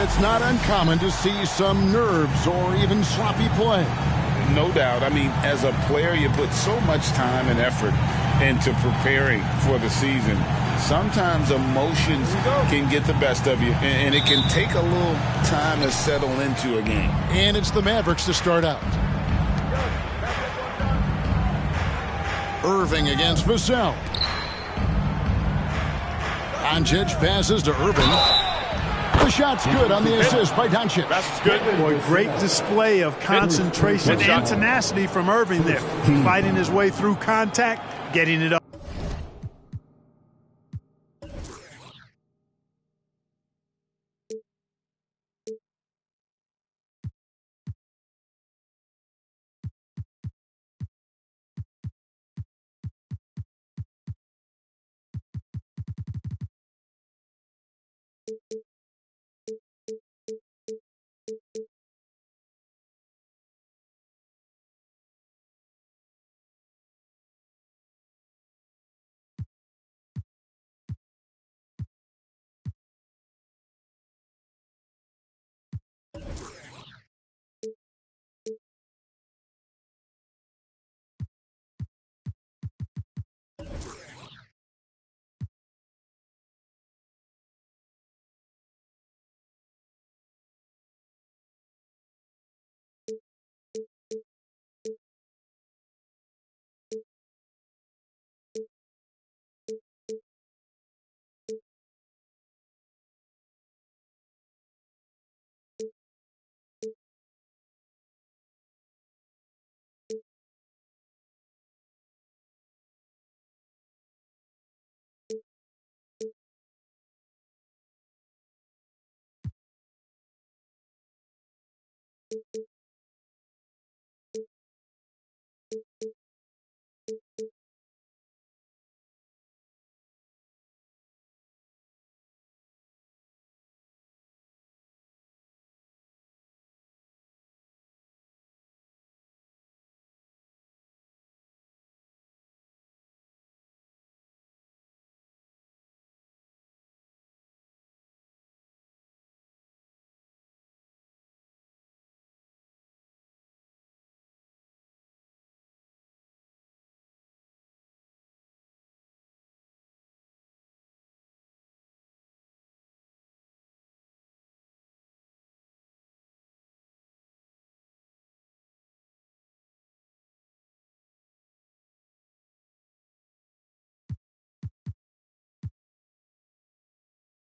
It's not uncommon to see some nerves or even sloppy play. No doubt. I mean, as a player, you put so much time and effort into preparing for the season. Sometimes emotions can get the best of you, and it can take a little time to settle into a game. And it's the Mavericks to start out. Irving against Vassell. Doncic passes to Irving. The shot's good on the assist by Doncic. That's good. Boy, great display of concentration and tenacity from Irving there. Fighting his way through contact, getting it up.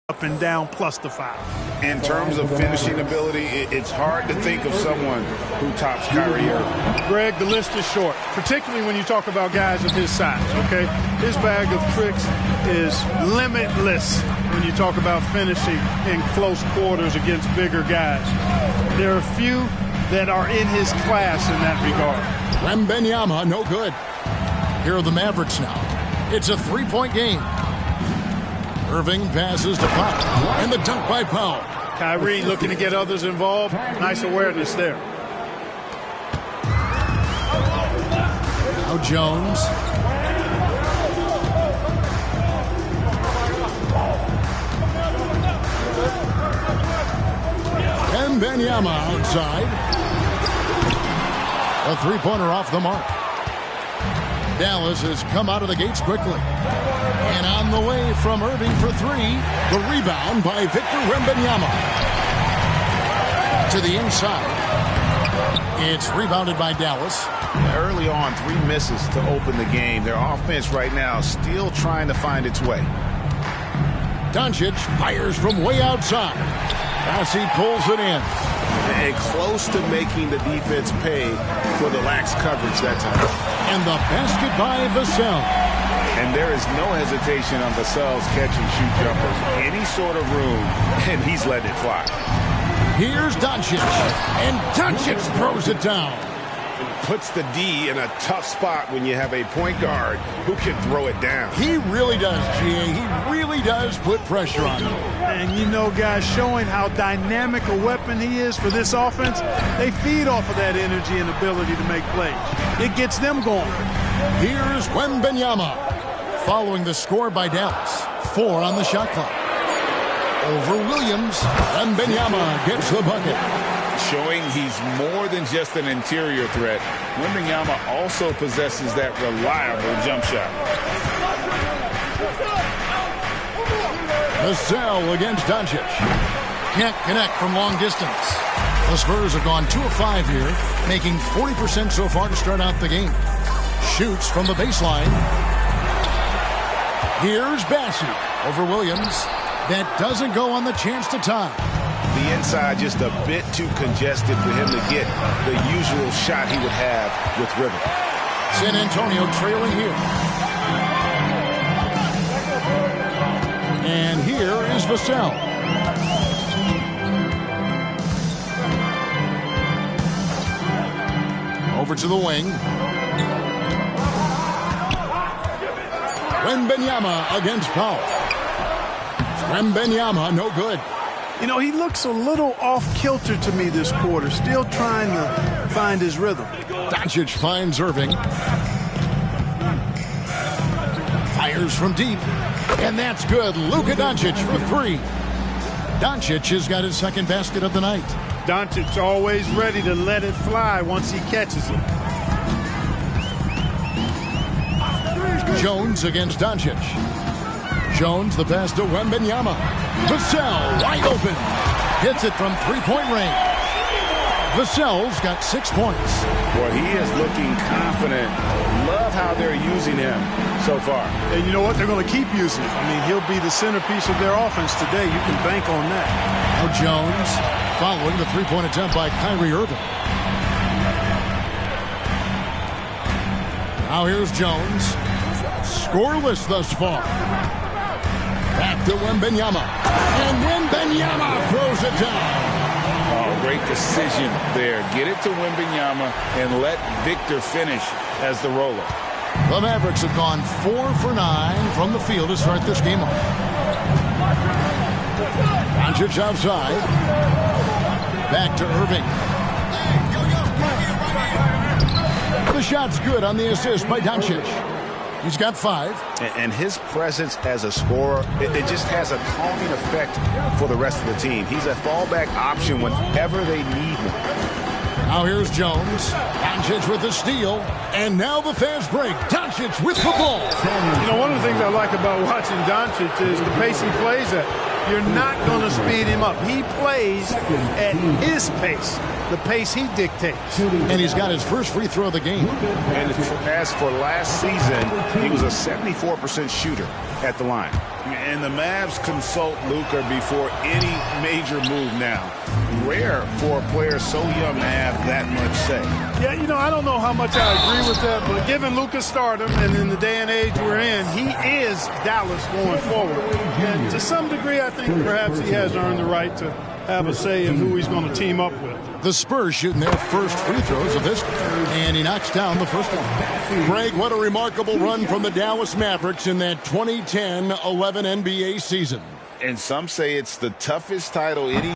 Up and down plus the foul. In terms of finishing ability, it's hard to think of someone who tops Kyrie Irving. Greg, the list is short, particularly when you talk about guys of his size, okay? His bag of tricks is limitless when you talk about finishing in close quarters against bigger guys. There are few that are in his class in that regard. Wembanyama, no good. Here are the Mavericks now. It's a three-point game. Irving passes to Pop, and the dunk by Powell. Kyrie looking to get others involved. Nice awareness there. Now Jones. Wembanyama outside. A three-pointer off the mark. Dallas has come out of the gates quickly. And on the way from Irving for three, the rebound by Victor Wembanyama. To the inside. It's rebounded by Dallas. Early on, 3 misses to open the game. Their offense right now still trying to find its way. Doncic fires from way outside. As he pulls it in. And close to making the defense pay for the lax coverage that time. And the basket by Vassell. And there is no hesitation on Vassell's catch-and-shoot jumpers. Any sort of room, and he's letting it fly. Here's Doncic. And Doncic throws it down. Puts the D in a tough spot when you have a point guard who can throw it down. He really does, G.A. He really does put pressure on him. And you know, guys, showing how dynamic a weapon he is for this offense, they feed off of that energy and ability to make plays. It gets them going. Here's Wembanyama. Following the score by Dallas. 4 on the shot clock. over Williams. Wembanyama gets the bucket. Showing he's more than just an interior threat. Wembanyama also possesses that reliable jump shot. Vassell against Doncic. Can't connect from long distance. The Spurs have gone 2 of 5 here, making 40% so far to start out the game. Shoots from the baseline. Here's Bassey over Williams. That doesn't go on the chance to tie. The inside just a bit too congested for him to get the usual shot he would have with River. San Antonio trailing here. And here is Vassell. Over to the wing. Wembanyama against Powell. Wembanyama, no good. You know, he looks a little off-kilter to me this quarter, still trying to find his rhythm. Doncic finds Irving. Fires from deep. And that's good. Luka Doncic for 3. Doncic has got his second basket of the night. Doncic always ready to let it fly once he catches it. Jones against Doncic. Jones, the pass to Wembanyama. Vassell, wide open. Hits it from 3-point range. Vassell's got 6 points. Boy, he is looking confident. Love how they're using him so far. And you know what? They're going to keep using him. I mean, he'll be the centerpiece of their offense today. You can bank on that. Now Jones following the 3-point attempt by Kyrie Irving. Now here's Jones. Scoreless thus far. Back to Wembanyama. And Wembanyama throws it down. Oh, great decision there. Get it to Wembanyama and let Victor finish as the roller. The Mavericks have gone 4 for 9 from the field to start this game off. Doncic outside. Back to Irving. The shot's good on the assist by Doncic. He's got 5. And his presence as a scorer, it just has a calming effect for the rest of the team. He's a fallback option whenever they need him. Now here's Jones. Doncic with the steal. And now the fast break. Doncic with the ball. You know, one of the things I like about watching Doncic is the pace he plays at. You're not going to speed him up. He plays at his pace, the pace he dictates. And he's got his first free throw of the game. And as for last season, he was a 74% shooter at the line. And the Mavs consult Luka before any major move now. Rare for a player so young to have that much say. Yeah, you know, I don't know how much I agree with that, but given Luka's stardom and in the day and age we're in, he is Dallas going forward. And to some degree, I think perhaps he has earned the right to have a say in who he's going to team up with. The Spurs shooting their first free throws of this one, and he knocks down the first one. Greg, what a remarkable run from the Dallas Mavericks in that 2010-11 NBA season. And some say it's the toughest title any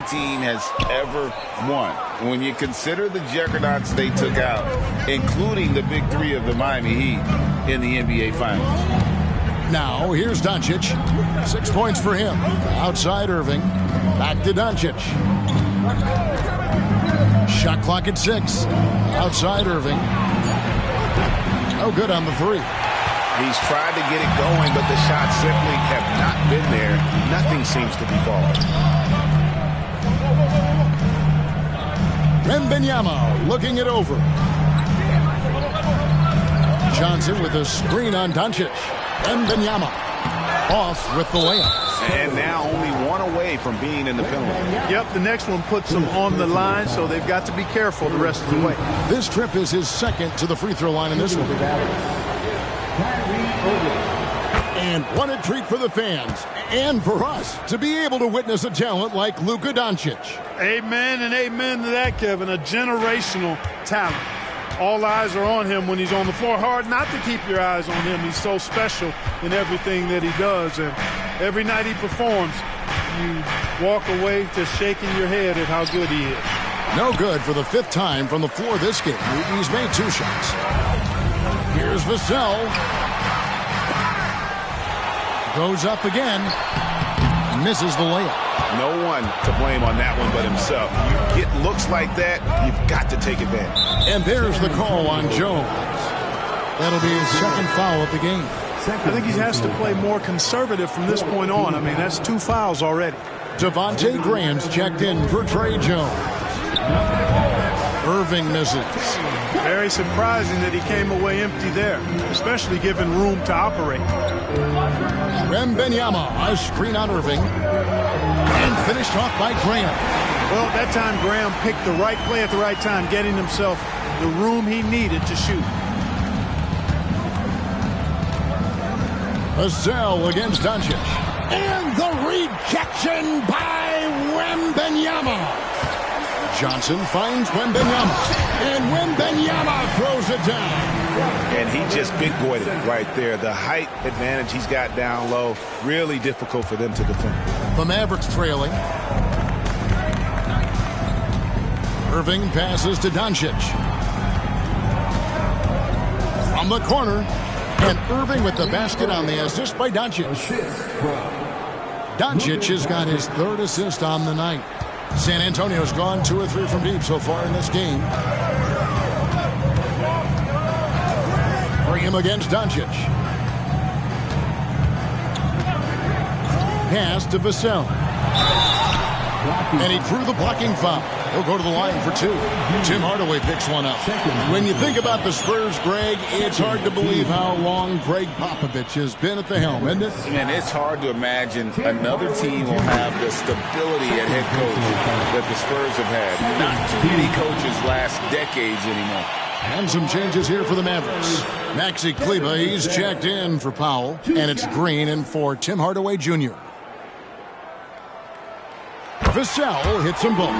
team has ever won. When you consider the juggernauts they took out, including the big three of the Miami Heat in the NBA Finals. Now, here's Doncic. 6 points for him. Outside Irving. Back to Doncic. Shot clock at 6. Outside Irving. No good on the three. He's tried to get it going, but the shots simply have not been there. Nothing seems to be falling. Wembanyama looking it over. Johnson with a screen on Doncic. Wembanyama off with the layup. And now only one away from being in the penalty. Yep, the next one puts them on the line, so they've got to be careful the rest of the way. This trip is his second to the free throw line in this one. And what a treat for the fans and for us to be able to witness a talent like Luka Doncic. Amen and amen to that, Kevin. A generational talent. All eyes are on him when he's on the floor. Hard not to keep your eyes on him. He's so special in everything that he does. And every night he performs, you walk away just shaking your head at how good he is. No good for the 5th time from the floor this game. He's made 2 shots. Here's Vassell. Goes up again. Misses the layup. No one to blame on that one but himself. You get looks like that, you've got to take advantage. And there's the call on Jones. That'll be his 2nd foul of the game. I think he has to play more conservative from this point on. I mean, that's 2 fouls already. Devontae Graham's checked in for Trey Jones. Irving misses. Very surprising that he came away empty there, especially given room to operate. Wembanyama, a screen on Irving. And finished off by Graham. Well, that time Graham picked the right play at the right time, getting himself the room he needed to shoot. Vassell against Doncic. And the rejection by Wembanyama. Johnson finds Wembanyama. And Wembanyama throws it down. And he just big-boyed it right there. The height advantage he's got down low, really difficult for them to defend. The Mavericks trailing. Irving passes to Doncic. From the corner. And Irving with the basket on the assist by Doncic. Doncic has got his 3rd assist on the night. San Antonio's gone 2 or 3 from deep so far in this game. Graham against Doncic. Pass to Vassell. And he drew the blocking foul. He'll go to the line for 2. Tim Hardaway picks one up. When you think about the Spurs, Greg, it's hard to believe how long Greg Popovich has been at the helm, isn't it? And it's hard to imagine another team will have the stability at head coach that the Spurs have had. Not too many coaches last decades anymore. And some changes here for the Mavericks. Maxi Kleber, he's checked in for Powell. And it's Green in for Tim Hardaway Jr. Vassell hits them both.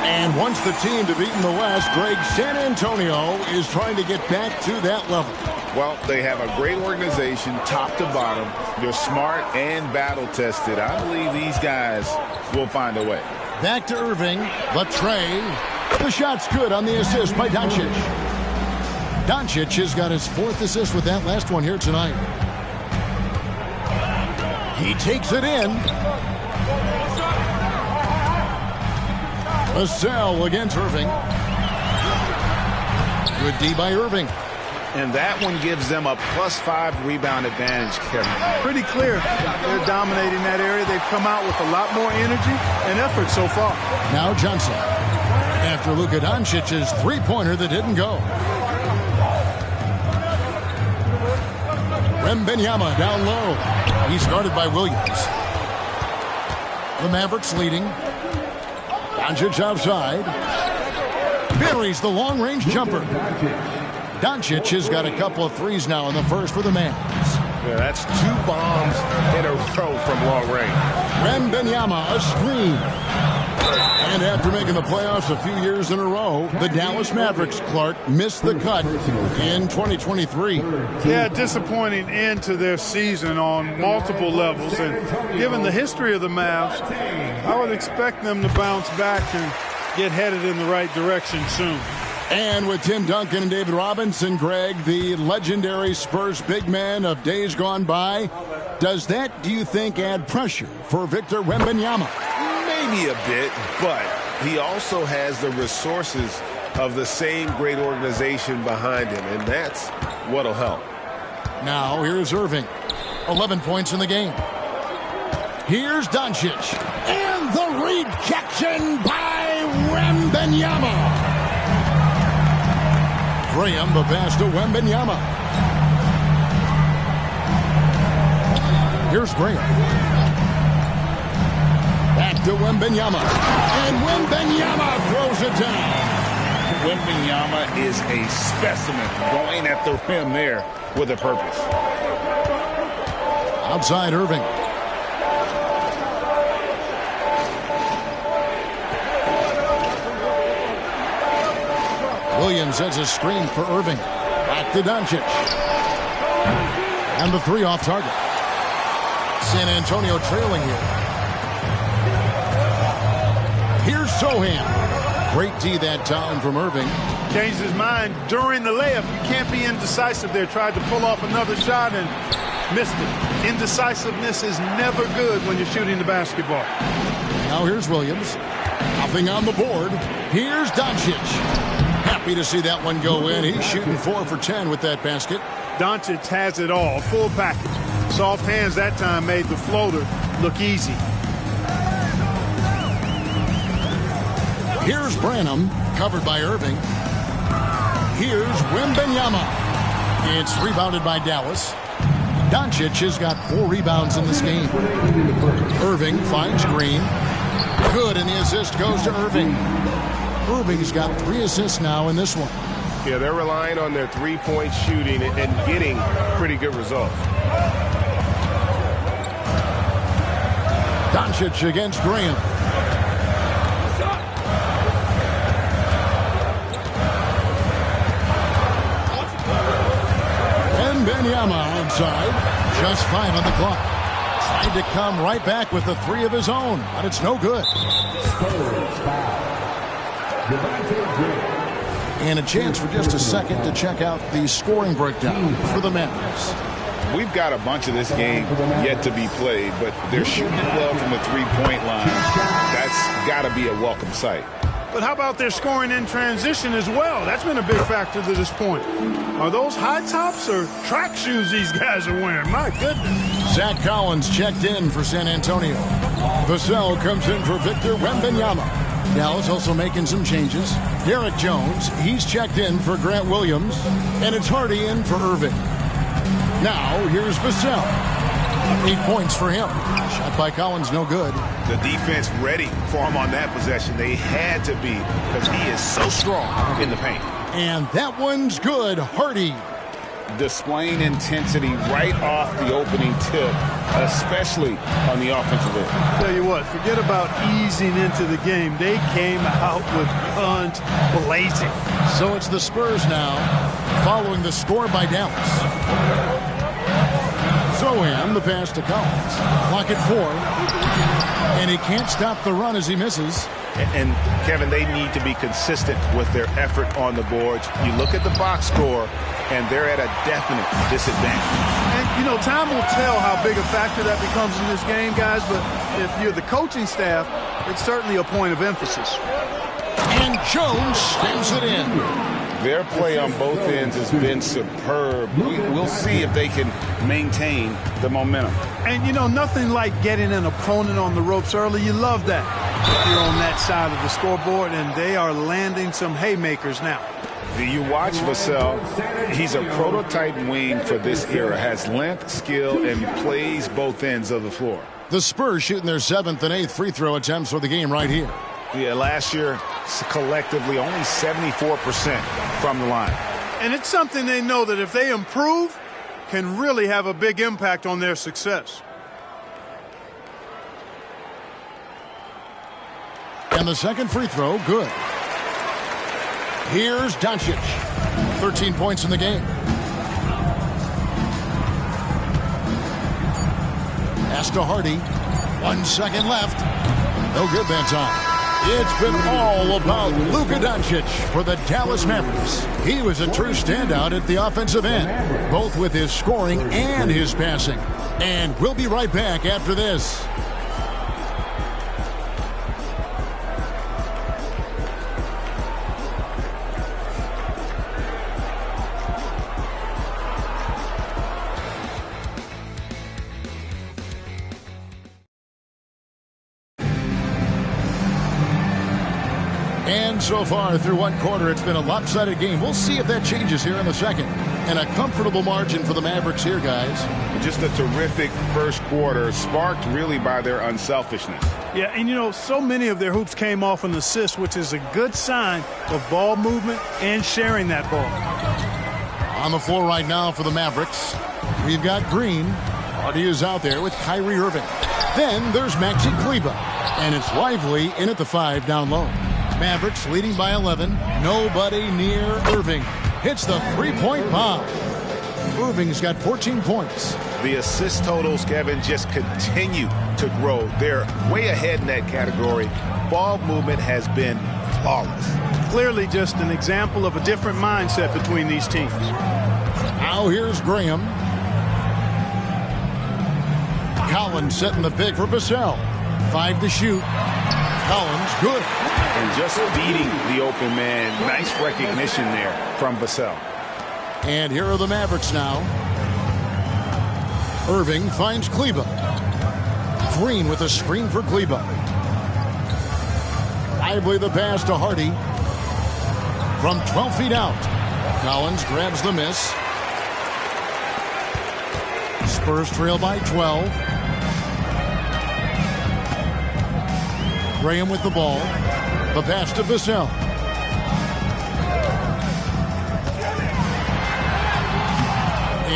And wants the team to beat in the West, Greg, San Antonio is trying to get back to that level. Well, they have a great organization, top to bottom. They're smart and battle-tested. I believe these guys will find a way. Back to Irving. The tray. The shot's good on the assist by Doncic. Doncic has got his 4th assist with that last one here tonight. He takes it in. Vassell against Irving. Good D by Irving. And that one gives them a +5 rebound advantage, Kevin. Pretty clear. They're dominating that area. They've come out with a lot more energy and effort so far. Now Johnson. After Luka Doncic's 3-pointer that didn't go. Wembanyama down low. He's guarded by Williams. The Mavericks leading. Doncic outside. Buries the long-range jumper. Doncic has got a couple of threes now in the first for the Mavs. Yeah, that's 2 bombs in a row from long range. Wembanyama, a screen. And after making the playoffs a few years in a row, the Dallas Mavericks, Clark, missed the cut in 2023. Yeah, disappointing end to their season on multiple levels. And given the history of the Mavs, I would expect them to bounce back and get headed in the right direction soon. And with Tim Duncan and David Robinson, Greg, the legendary Spurs big man of days gone by, does that, do you think, add pressure for Victor Wembanyama? Maybe a bit, but he also has the resources of the same great organization behind him, and that's what'll help. Now, here's Irving. 11 points in the game. Here's Doncic. And the rejection by Wembanyama. Graham, the pass to Wembanyama. Here's Graham. Back to Wembanyama. And Wembanyama throws it down. Wembanyama is a specimen going at the rim there with a purpose. Outside Irving. Williams sets a screen for Irving. Back to Doncic. And the three off target. San Antonio trailing here. Here's Sohan. Great D that time from Irving. Changed his mind during the layup. You can't be indecisive there. Tried to pull off another shot and missed it. Indecisiveness is never good when you're shooting the basketball. Now here's Williams. Nothing on the board. Here's Doncic. Happy to see that one go in. He's shooting 4 for 10 with that basket. Doncic has it all. Full package. Soft hands that time made the floater look easy. Here's Branham, covered by Irving. Here's Wembanyama. It's rebounded by Dallas. Doncic has got 4 rebounds in this game. Irving finds Green. Good, and the assist goes to Irving. Irving's got 3 assists now in this one. Yeah, they're relying on their three-point shooting and getting pretty good results. Doncic against Graham. Wembanyama outside. Just 5 on the clock. Tried to come right back with the 3 of his own, but it's no good. And a chance for just a second to check out the scoring breakdown for the Mavericks. We've got a bunch of this game yet to be played, but they're shooting it well from the three-point line. That's got to be a welcome sight. But how about their scoring in transition as well? That's been a big factor to this point. Are those high tops or track shoes these guys are wearing? My goodness. Zach Collins checked in for San Antonio. Vassell comes in for Victor Wembanyama. Dallas also making some changes. Derek Jones, he's checked in for Grant Williams. And it's Hardy in for Irving. Now, here's Vassell. 8 points for him. Shot by Collins, no good. The defense ready for him on that possession. They had to be because he is so strong in the paint. And that one's good. Hardy. Displaying intensity right off the opening tip, especially on the offensive end. Tell you what, forget about easing into the game. They came out with guns blazing. So it's the Spurs now, following the score by Dallas. Sohan, the pass to Collins. Clock at 4. And he can't stop the run as he misses. And Kevin, they need to be consistent with their effort on the boards. You look at the box score, and they're at a definite disadvantage. And, you know, time will tell how big a factor that becomes in this game, guys, but if you're the coaching staff, it's certainly a point of emphasis. And Jones stamps it in. Their play on both ends has been superb. We'll see if they can maintain the momentum. And, you know, nothing like getting an opponent on the ropes early. You love that if you're on that side of the scoreboard, and they are landing some haymakers now. You watch Vassell. He's a prototype wing for this era. Has length, skill, and plays both ends of the floor. The Spurs shooting their 7th and 8th free throw attempts for the game right here. Yeah, last year, collectively, only 74% from the line. And it's something they know that if they improve, can really have a big impact on their success. And the second free throw, good. Here's Doncic. 13 points in the game. Pass to Hardy. 1 second left. No good that time. It's been all about Luka Doncic for the Dallas Mavericks. He was a true standout at the offensive end, both with his scoring and his passing. And we'll be right back after this. And so far through one quarter, it's been a lopsided game. We'll see if that changes here in the second. And a comfortable margin for the Mavericks here, guys. Just a terrific first quarter, sparked really by their unselfishness. Yeah, and you know, so many of their hoops came off an assist, which is a good sign of ball movement and sharing that ball. On the floor right now for the Mavericks, we've got Green. Hardy is out there with Kyrie Irving. Then there's Maxi Kleber. And it's Lively in at the 5 down low. Mavericks leading by 11. Nobody near Irving. Hits the three-point bomb. Irving's got 14 points. The assist totals, Kevin, just continue to grow. They're way ahead in that category. Ball movement has been flawless. Clearly just an example of a different mindset between these teams. Now here's Graham. Collins setting the pick for Vassell. 5 to shoot. Collins, good. And just beating the open man. Nice recognition there from Vassell. And here are the Mavericks now. Irving finds Kleber. Green with a screen for Kleber. Lively the pass to Hardy. From 12 feet out. Collins grabs the miss. Spurs trail by 12. Graham with the ball. The pass to Vassell.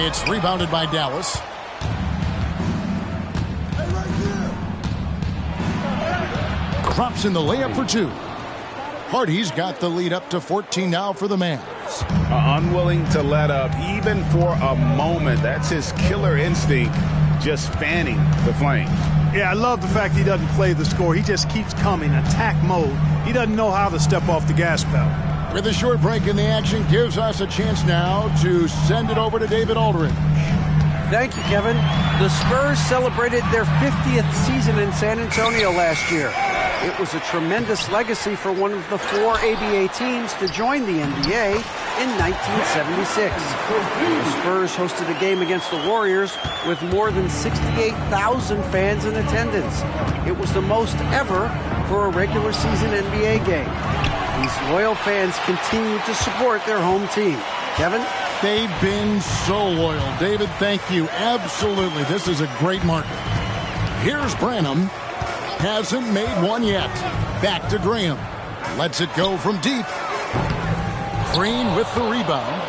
It's rebounded by Dallas. Drops in the layup for 2. Hardy's got the lead up to 14 now for the Mavs. Unwilling to let up even for a moment. That's his killer instinct, just fanning the flames. Yeah, I love the fact he doesn't play the score. He just keeps coming, attack mode. He doesn't know how to step off the gas pedal. With a short break in the action, gives us a chance now to send it over to David Aldridge. Thank you, Kevin. The Spurs celebrated their 50th season in San Antonio last year. It was a tremendous legacy for one of the 4 ABA teams to join the NBA in 1976. The Spurs hosted a game against the Warriors with more than 68,000 fans in attendance. It was the most ever for a regular season NBA game. These loyal fans continue to support their home team. Kevin? They've been so loyal. David, thank you. Absolutely. This is a great market. Here's Branham. Hasn't made one yet. Back to Graham. Lets it go from deep. Green with the rebound.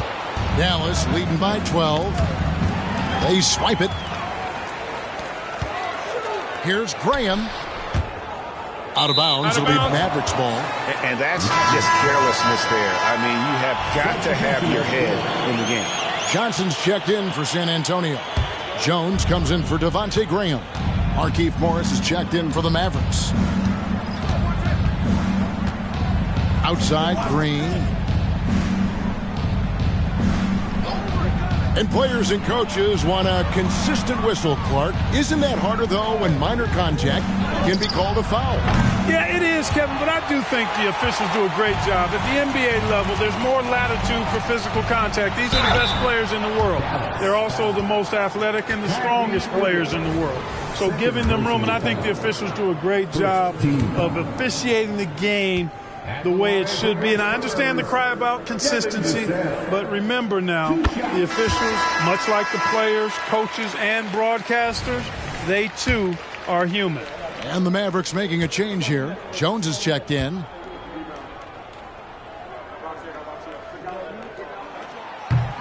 Dallas leading by 12. They swipe it. Here's Graham. Out of bounds. It'll be Mavericks ball. And that's just carelessness there. I mean, you have got to have your head in the game. Johnson's checked in for San Antonio. Jones comes in for Devontae Graham. Markieff Morris is checked in for the Mavericks. Outside, Green. And players and coaches want a consistent whistle, Clark. Isn't that harder, though, when minor contact can be called a foul? Yeah, it is, Kevin, but I do think the officials do a great job. At the NBA level, there's more latitude for physical contact. These are the best players in the world. They're also the most athletic and the strongest players in the world. So giving them room, and I think the officials do a great job of officiating the game the way it should be. And I understand the cry about consistency, but remember now, the officials, much like the players, coaches, and broadcasters, they too are human. And the Mavericks making a change here. Jones is checked in.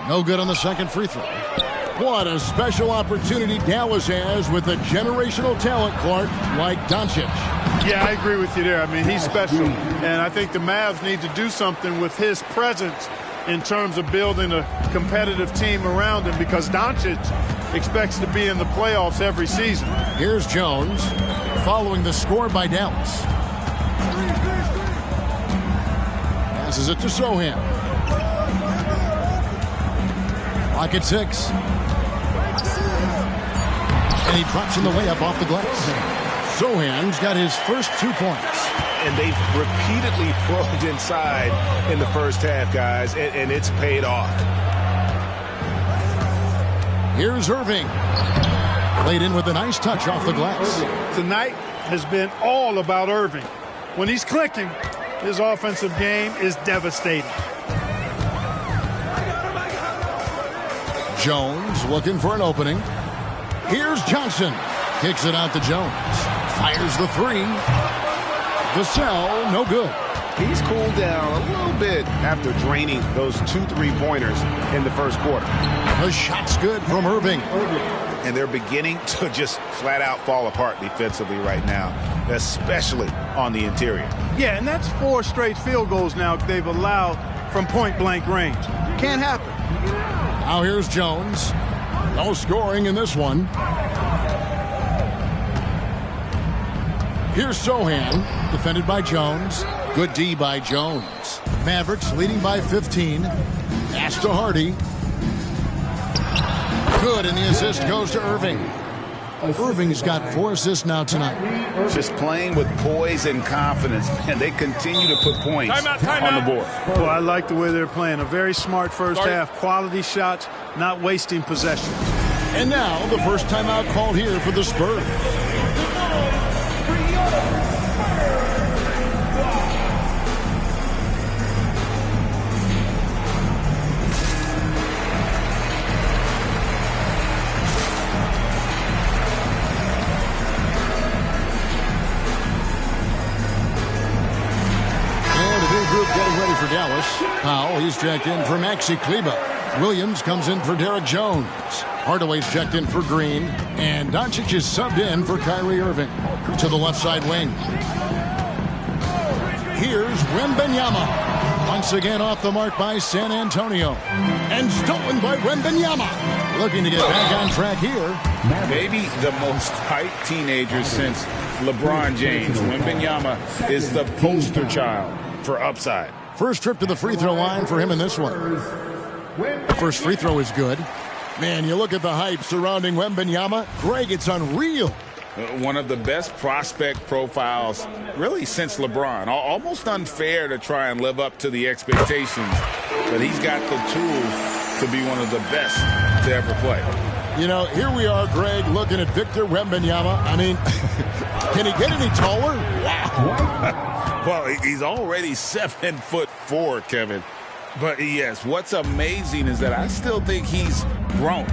No good on the second free throw. What a special opportunity Dallas has with a generational talent, Clark, like Doncic. Yeah, I agree with you there. I mean, he's special. And I think the Mavs need to do something with his presence in terms of building a competitive team around him, because Doncic expects to be in the playoffs every season. Here's Jones following the score by Dallas. Passes it to Sohan. Clock at 6. And he drops in the layup off the glass. Sohan's got his first 2 points. And they've repeatedly probed inside in the first half, guys, and it's paid off. Here's Irving. Played in with a nice touch off the glass. Tonight has been all about Irving. When he's clicking, his offensive game is devastating. Jones looking for an opening. Here's Johnson. Kicks it out to Jones. Fires the 3. Vassell, no good. He's cooled down a little bit after draining those 2 3-pointers in the first quarter. The shot's good from Irving. And they're beginning to just flat out fall apart defensively right now, especially on the interior. Yeah, and that's 4 straight field goals now they've allowed from point-blank range. Can't happen. Now here's Jones. No scoring in this one. Here's Sohan, defended by Jones. Good D by Jones. Mavericks leading by 15. Pass to Hardy. Good, and the assist goes to Irving. Irving's got 4 assists now tonight. Just playing with poise and confidence, and they continue to put points on the board. Well, I like the way they're playing. A very smart first half. Quality shots, not wasting possession. And now the first timeout called here for the Spurs. Getting ready for Dallas. Powell, he's checked in for Maxi Kleber. Williams comes in for Derek Jones. Hardaway's checked in for Green. And Doncic is subbed in for Kyrie Irving. To the left side wing. Here's Wembanyama. Once again off the mark by San Antonio. And stolen by Wembanyama. Looking to get back on track here. Maybe the most hyped teenager since LeBron James. Wembanyama is the poster child for upside. First trip to the free throw line for him in this one. First free throw is good. Man, you look at the hype surrounding Wembanyama. Greg, it's unreal. One of the best prospect profiles really since LeBron. Almost unfair to try and live up to the expectations, but he's got the tools to be one of the best to ever play. You know, here we are, Greg, looking at Victor Wembanyama. I mean, can he get any taller? Wow. Well, he's already 7'4", Kevin. But yes, what's amazing is that I still think he's grown,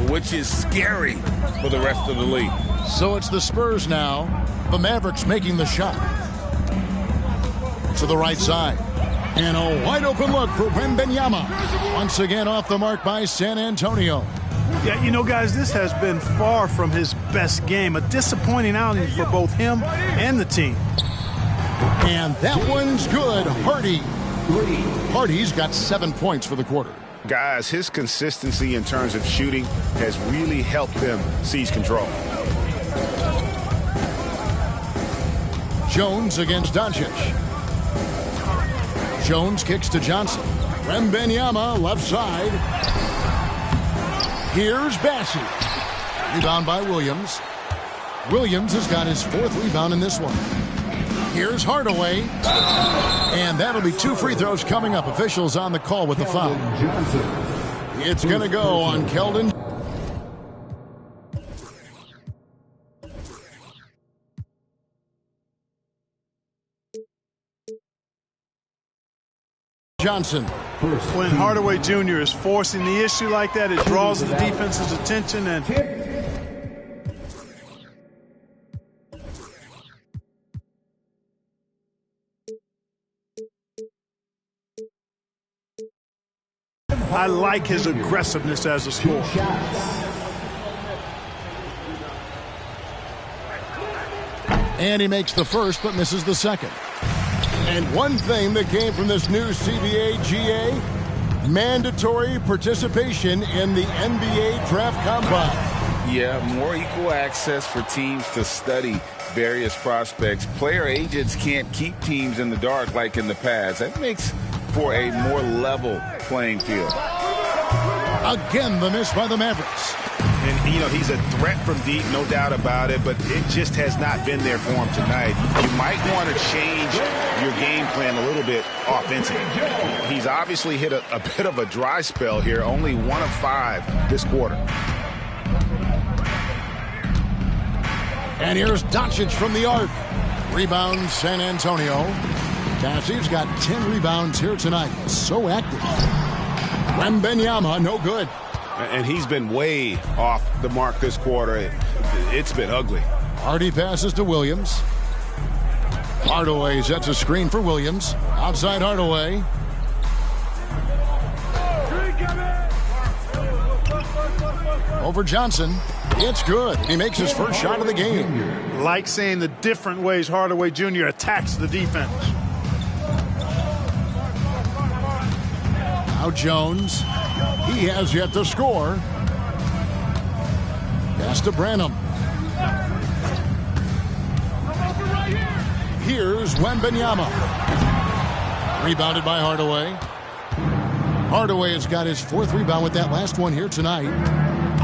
which is scary for the rest of the league. So it's the Spurs now. The Mavericks making the shot. To the right side. And a wide open look for Wembanyama. Once again off the mark by San Antonio. Yeah, you know, guys, this has been far from his best game. A disappointing outing for both him and the team. And that one's good. Hardy's got 7 points for the quarter. Guys, his consistency in terms of shooting has really helped them seize control. Jones against Doncic. Jones kicks to Johnson. Wembanyama left side. Here's Bassey. Rebound by Williams. Williams has got his 4th rebound in this one. Here's Hardaway. And that'll be 2 free throws coming up. Officials on the call with the foul. It's going to go on Keldon Johnson. When Hardaway Jr. is forcing the issue like that, it draws the defense's attention. And I like his aggressiveness as a scorer. And he makes the first but misses the second. And one thing that came from this new CBA GA, mandatory participation in the NBA Draft Combine. Yeah, more equal access for teams to study various prospects. Player agents can't keep teams in the dark like in the past. That makes for a more level playing field. Again, the miss by the Mavericks. And, you know, he's a threat from deep, no doubt about it, but it just has not been there for him tonight. You might want to change your game plan a little bit offensively. He's obviously hit a bit of a dry spell here, only 1 of 5 this quarter. And here's Doncic from the arc. Rebound, San Antonio. Tennessee's got 10 rebounds here tonight. So active. Wembanyama, no good. And he's been way off the mark this quarter. It's been ugly. Hardy passes to Williams. Hardaway sets a screen for Williams. Outside Hardaway. Over Johnson. It's good. He makes his first shot of the game. Like saying the different ways Hardaway Jr. attacks the defense. Now Jones. He has yet to score. Pass to Branham. Here's Wembanyama. Rebounded by Hardaway. Hardaway has got his 4th rebound with that last one here tonight.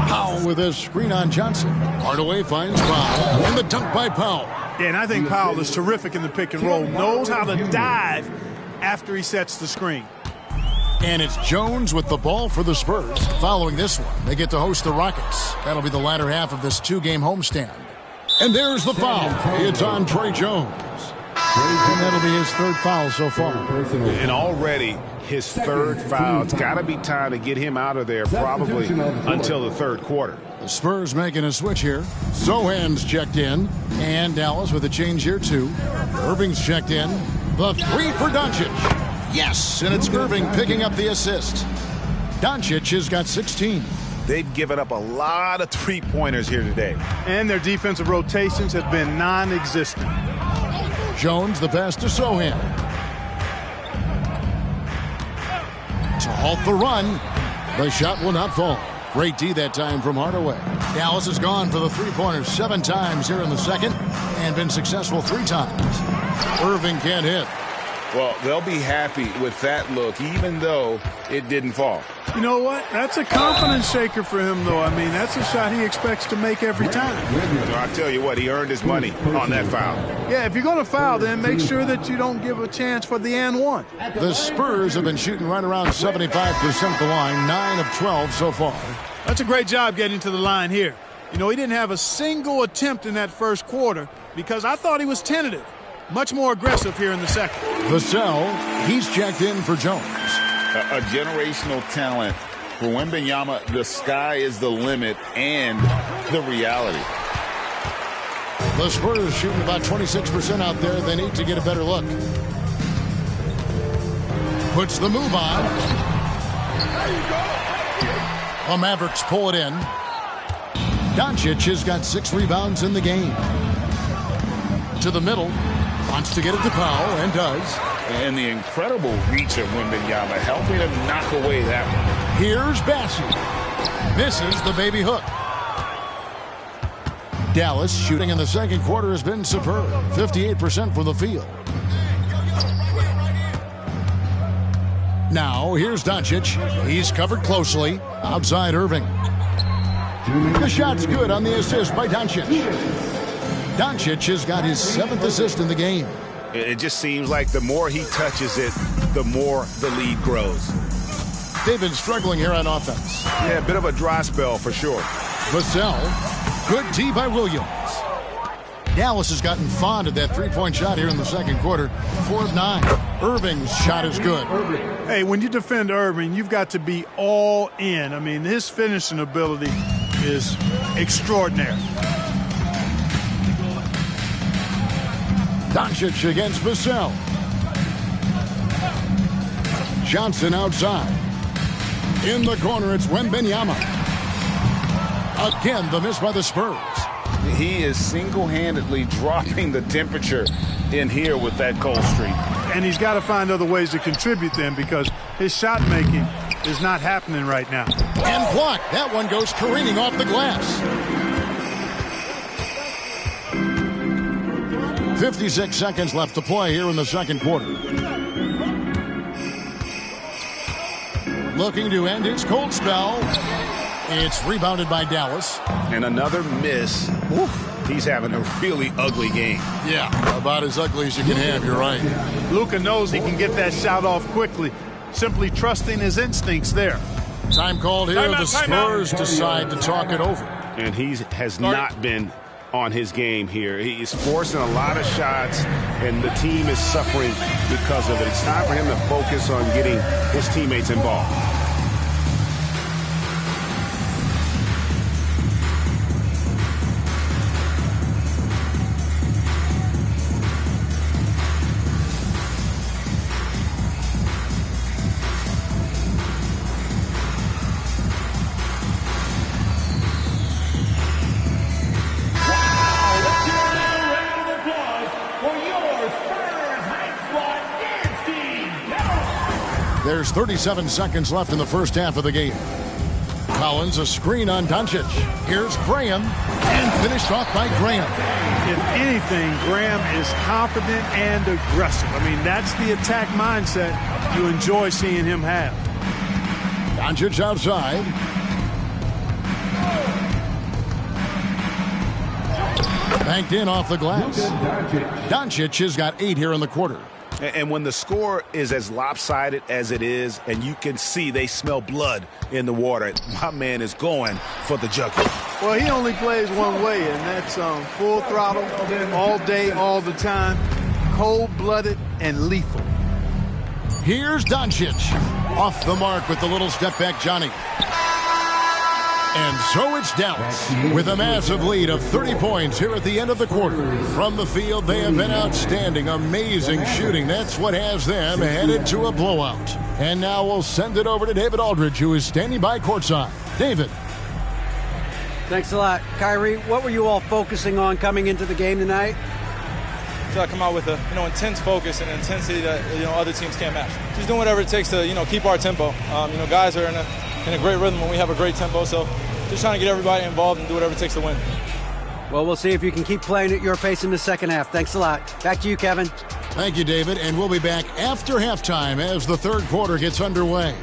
Powell with a screen on Johnson. Hardaway finds Powell. And the dunk by Powell. Yeah, and I think Powell is terrific in the pick and roll. Knows how to dive after he sets the screen. And it's Jones with the ball for the Spurs. Following this one, they get to host the Rockets. That'll be the latter half of this 2-game homestand. And there's the foul. It's on Trey Jones. And that'll be his 3rd foul so far. And already his 3rd foul. It's got to be time to get him out of there probably until the 3rd quarter. The Spurs making a switch here. Sochan's checked in. And Dallas with a change here too. Irving's checked in. The 3 for Doncic. Yes, and it's Irving picking up the assist. Doncic has got 16. They've given up a lot of 3-pointers here today. And their defensive rotations have been non-existent. Jones, the pass to Sochan. To halt the run. The shot will not fall. Great D that time from Hardaway. Dallas has gone for the 3-pointers 7 times here in the second and been successful 3 times. Irving can't hit. Well, they'll be happy with that look, even though it didn't fall. You know what? That's a confidence shaker for him, though. I mean, that's a shot he expects to make every time. So I tell you what, he earned his money on that foul. Yeah, if you're going to foul, then make sure that you don't give a chance for the and one. The Spurs have been shooting right around 75% at the line, 9 of 12 so far. That's a great job getting to the line here. You know, he didn't have a single attempt in that first quarter because I thought he was tentative. Much more aggressive here in the second. Vassell, he's checked in for Jones. A generational talent. For Wembanyama, the sky is the limit and the reality. The Spurs shooting about 26% out there. They need to get a better look. Puts the move on. The Mavericks pull it in. Doncic has got 6 rebounds in the game. To the middle. Wants to get it to Powell, and does. And the incredible reach of Wembanyama, helping him knock away that one. Here's Bassey. Misses the baby hook. Dallas shooting in the second quarter has been superb. 58% from the field. Now, here's Doncic. He's covered closely. Outside Irving. The shot's good on the assist by Doncic. Doncic has got his 7th assist in the game. It just seems like the more he touches it, the more the lead grows. They've been struggling here on offense. Yeah, a bit of a dry spell for sure. Vassell, good D by Williams. Dallas has gotten fond of that 3-point shot here in the second quarter. 4 of 9. Irving's shot is good. Hey, when you defend Irving, you've got to be all in. I mean, his finishing ability is extraordinary. Doncic against Vassell. Johnson outside. In the corner, it's Wembanyama. Again, the miss by the Spurs. He is single-handedly dropping the temperature in here with that cold streak. And he's got to find other ways to contribute then, because his shot making is not happening right now. And blocked. That one goes careening off the glass. 56 seconds left to play here in the second quarter. Looking to end his cold spell. It's rebounded by Dallas. And another miss. Oof. He's having a really ugly game. Yeah, about as ugly as you can have, you're right. Luka knows he can get that shot off quickly, simply trusting his instincts there. Time called here. The Spurs decide to talk it over. And he has not been on his game here. He is forcing a lot of shots, and the team is suffering because of it. It's time for him to focus on getting his teammates involved. There's 37 seconds left in the first half of the game. Collins, a screen on Doncic. Here's Graham, and finished off by Graham. If anything, Graham is confident and aggressive. I mean, that's the attack mindset you enjoy seeing him have. Doncic outside. Banked in off the glass. Doncic has got 8 here in the quarter. And when the score is as lopsided as it is, and you can see they smell blood in the water, my man is going for the jugular. Well, he only plays one way, and that's full throttle, all day, all the time, cold-blooded and lethal. Here's Doncic. Off the mark with the little step back, Johnny. And so it's Dallas with a massive lead of 30 points here at the end of the quarter. From the field, they have been outstanding, amazing shooting. That's what has them headed to a blowout. And now we'll send it over to David Aldridge, who is standing by courtside. David. Thanks a lot. Kyrie, what were you all focusing on coming into the game tonight? I come out with a intense focus and intensity that other teams can't match. Just doing whatever it takes to keep our tempo. Guys are in a great rhythm when we have a great tempo, so just trying to get everybody involved and do whatever it takes to win. Well, we'll see if you can keep playing at your pace in the second half. Thanks a lot. Back to you, Kevin. Thank you, David, and we'll be back after halftime as the third quarter gets underway.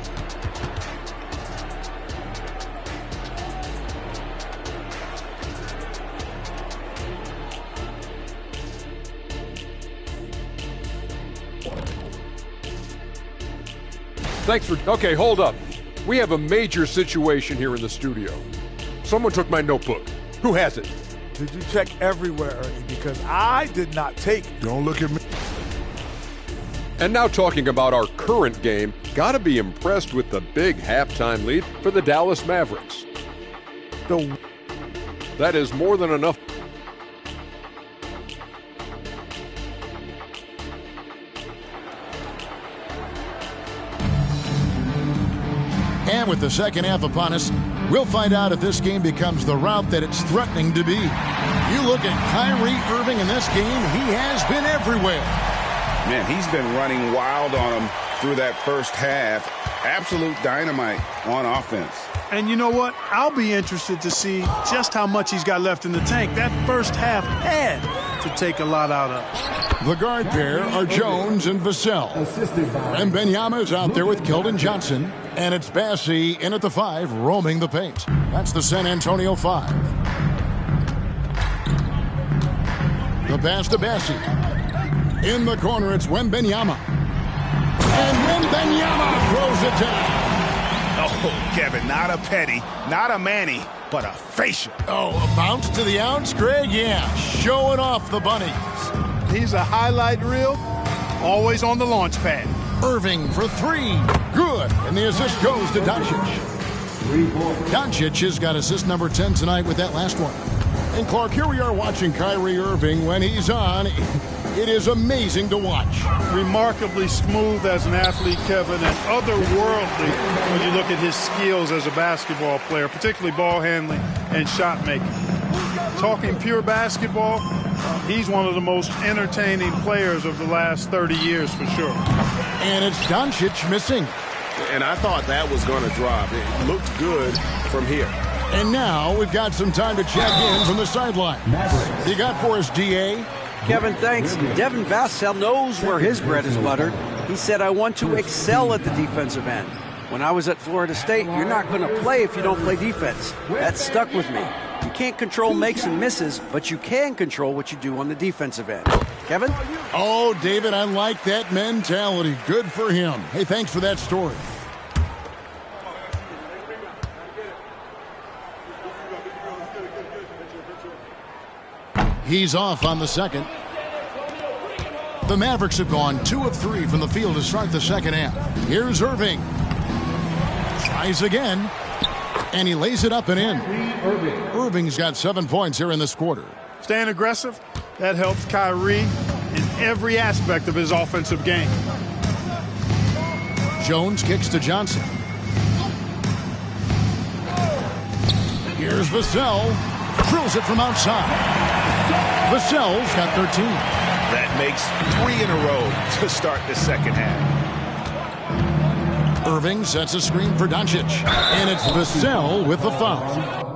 Okay, hold up. We have a major situation here in the studio. Someone took my notebook. Who has it? Did you check everywhere, Ernie? Because I did not take it. Don't look at me. And now talking about our current game, gotta be impressed with the big halftime lead for the Dallas Mavericks. That is more than enough. And with the second half upon us, we'll find out if this game becomes the route that it's threatening to be. You look at Kyrie Irving in this game, he has been everywhere. Man, he's been running wild on him through that first half. Absolute dynamite on offense. And you know what? I'll be interested to see just how much he's got left in the tank. That first half had to take a lot out of. The guard pair are Jones and Vassell. And Wembanyama's out there with Keldon Johnson. And it's Bassey in at the 5, roaming the paint. That's the San Antonio 5. The pass to Bassey. In the corner, it's Wembanyama. And Wembanyama throws it down. Oh, Kevin, not a petty, not a Manny, but a facial. Oh, a bounce to the ounce, Greg? Yeah, showing off the bunnies. He's a highlight reel, always on the launch pad. Irving for 3. Good. And the assist goes to Doncic. Doncic has got assist number 10 tonight with that last one. And Clark, here we are watching Kyrie Irving when he's on. It is amazing to watch. Remarkably smooth as an athlete, Kevin, and otherworldly when you look at his skills as a basketball player, particularly ball handling and shot making. Talking pure basketball, he's one of the most entertaining players of the last 30 years for sure. And it's Doncic missing. And I thought that was going to drop. It looked good from here. And now we've got some time to check in from the sideline. You got for us, D.A.? Kevin, thanks. Devin Vassell knows where his bread is buttered. He said, I want to excel at the defensive end. When I was at Florida State, you're not going to play if you don't play defense. That stuck with me. You can't control makes and misses, but you can control what you do on the defensive end. Kevin? Oh, David, I like that mentality. Good for him. Hey, thanks for that story. He's off on the second. The Mavericks have gone 2 of 3 from the field to start the second half. Here's Irving. Tries again. And he lays it up and in. Irving's got 7 points here in this quarter. Staying aggressive, that helps Kyrie in every aspect of his offensive game. Jones kicks to Johnson. Here's Vassell. Drills it from outside. Vassell's got 13. That makes 3 in a row to start the second half. Irving sets a screen for Doncic. And it's Vassell with the foul.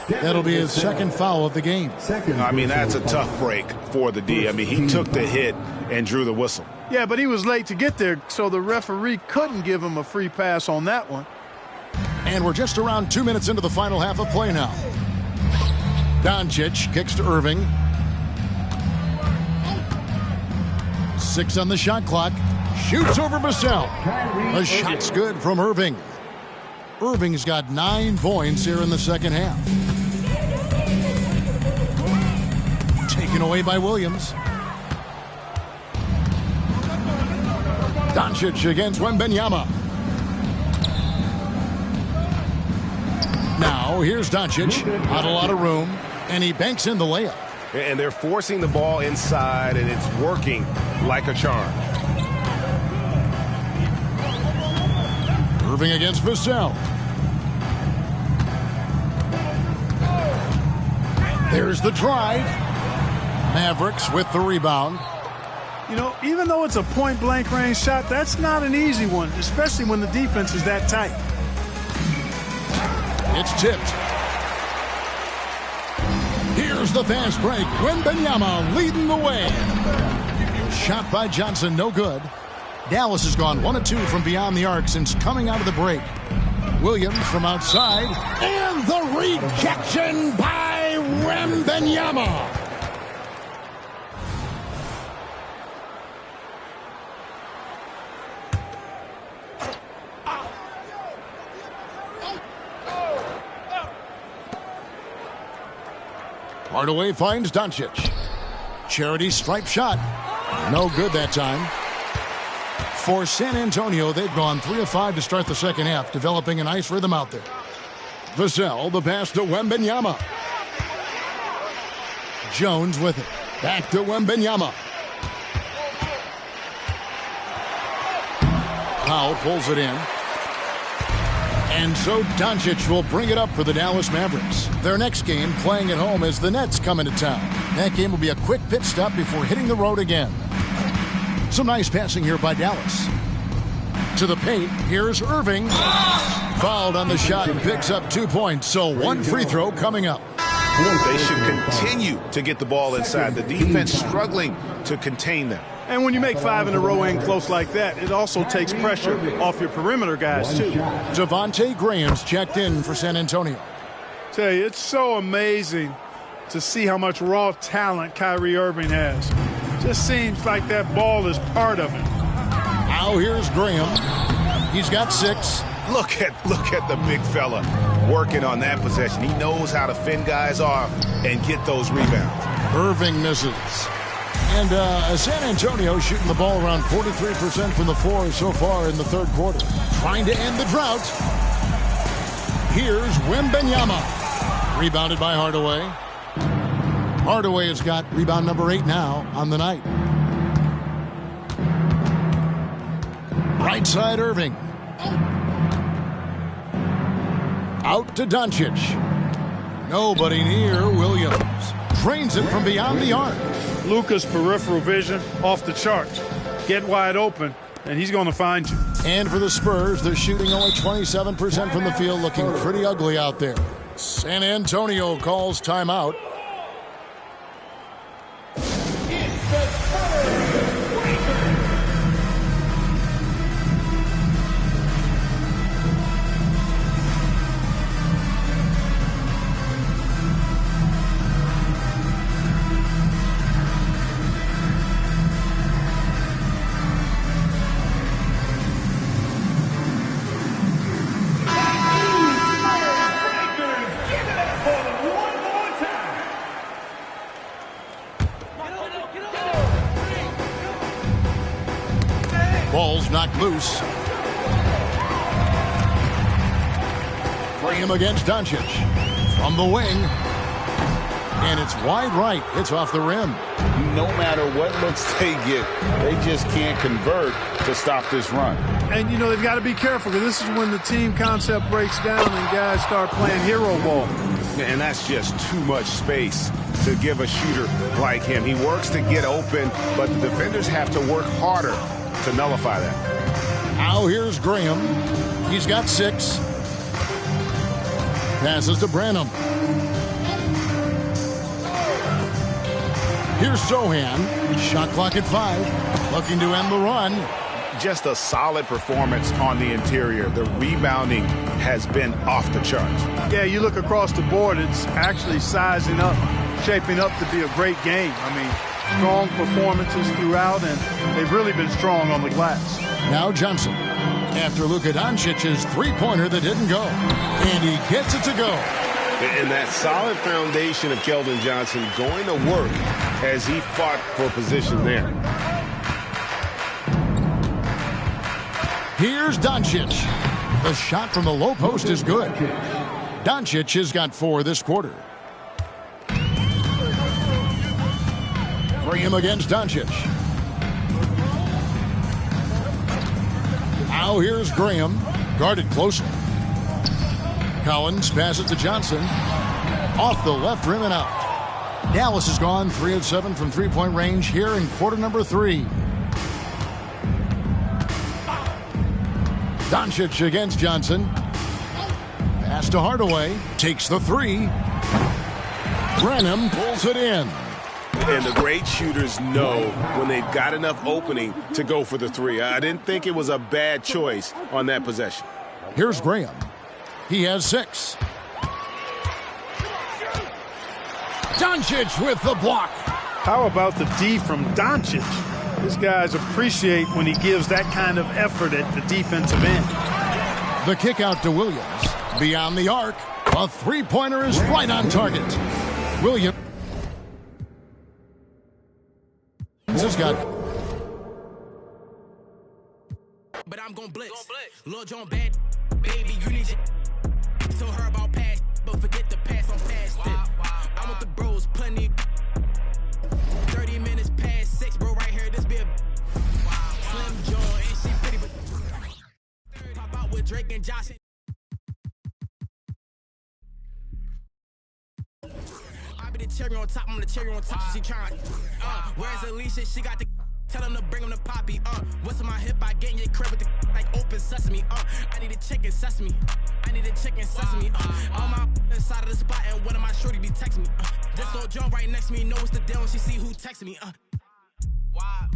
That'll be his second foul of the game. I mean, that's a tough break for the D. I mean, he took the hit and drew the whistle. Yeah, but he was late to get there, so the referee couldn't give him a free pass on that one. And we're just around 2 minutes into the final half of play now. Doncic kicks to Irving. 6 on the shot clock. Shoots over Vassell. The shot's good from Irving. Irving's got 9 points here in the second half. Taken away by Williams. Doncic against Wembanyama. Now here's Doncic. Not a lot of room. And he banks in the layup. And they're forcing the ball inside, and it's working like a charm. Irving against Vassell. There's the drive. Mavericks with the rebound. You know, even though it's a point-blank range shot, that's not an easy one, especially when the defense is that tight. It's tipped. Here's the fast break. Wembanyama leading the way. Shot by Johnson, no good. Dallas has gone 1 of 2 from beyond the arc since coming out of the break. Williams from outside. And the rejection by Wembanyama. Hardaway finds Doncic. Charity stripe shot. No good that time. For San Antonio, they've gone 3 of 5 to start the second half, developing a nice rhythm out there. Vassell, the pass to Wembanyama. Jones with it. Back to Wembanyama. Powell pulls it in. And so Doncic will bring it up for the Dallas Mavericks. Their next game, playing at home, is the Nets coming to town. That game will be a quick pit stop before hitting the road again. Some nice passing here by Dallas. To the paint, here's Irving. Fouled on the shot and picks up 2 points, so 1 free throw coming up. They should continue to get the ball inside. The defense struggling to contain them. And when you make 5 in a row in close like that, it also takes pressure off your perimeter guys, too. Devontae Graham's checked in for San Antonio. Tell you, it's so amazing to see how much raw talent Kyrie Irving has. Just seems like that ball is part of him. Now here's Graham. He's got 6. Look at the big fella working on that possession. He knows how to fend guys off and get those rebounds. Irving misses. And San Antonio shooting the ball around 43% from the floor so far in the third quarter. Trying to end the drought. Here's Wembanyama. Rebounded by Hardaway. Hardaway has got rebound number 8 now on the night. Right side Irving. Out to Doncic. Nobody near Williams. Drains it from beyond the arc. Luka's peripheral vision off the charts. Get wide open, and he's going to find you. And for the Spurs, they're shooting only 27% from the field, looking pretty ugly out there. San Antonio calls timeout. Ball's knocked loose. Graham against Doncic. From the wing. And it's wide right. It's off the rim. No matter what looks they get, they just can't convert to stop this run. And, you know, they've got to be careful, because this is when the team concept breaks down and guys start playing hero ball. And that's just too much space to give a shooter like him. He works to get open, but the defenders have to work harder to nullify that. Now here's Graham. He's got 6. Passes to Branham. Here's Sohan. Shot clock at 5. Looking to end the run. Just a solid performance on the interior. The rebounding has been off the charts. Yeah, you look across the board, it's actually sizing up, shaping up to be a great game. I mean, strong performances throughout, and they've really been strong on the glass. Now Johnson. After Luka Doncic's three-pointer that didn't go. And he gets it to go. And that solid foundation of Keldon Johnson going to work as he fought for position there. Here's Doncic. The shot from the low post is good. Doncic has got 4 this quarter. Graham against Doncic. Now here's Graham. Guarded closely. Collins passes to Johnson. Off the left rim and out. Dallas has gone 3 of 7 from three-point range here in quarter number 3. Doncic against Johnson. Pass to Hardaway. Takes the 3. Branham pulls it in. And the great shooters know when they've got enough opening to go for the 3. I didn't think it was a bad choice on that possession. Here's Graham. He has 6. Doncic with the block. How about the D from Doncic? These guys appreciate when he gives that kind of effort at the defensive end. The kick out to Williams. Beyond the arc. A three-pointer is right on target. Williams. Scott. But I'm gon' blitz. Lil Jon bad, baby, you need your. Told her about past, but forget the past, I'm past it. I'm with the bros, plenty. 30 minutes past 6, bro, right here, this be a. Slim John, and she pretty, but. Pop out with Drake and Josh. I be the cherry on top, I'm the cherry on top, she trying. Where's Alicia? She got the. Tell him to bring him the poppy, what's in my hip? I get in your crib with the like open sesame, I need a chicken sesame. I need a chicken sesame, on my inside of the spot and one of my shorty be texting me, this old John right next to me, know what's the deal when she see who texting me, Why?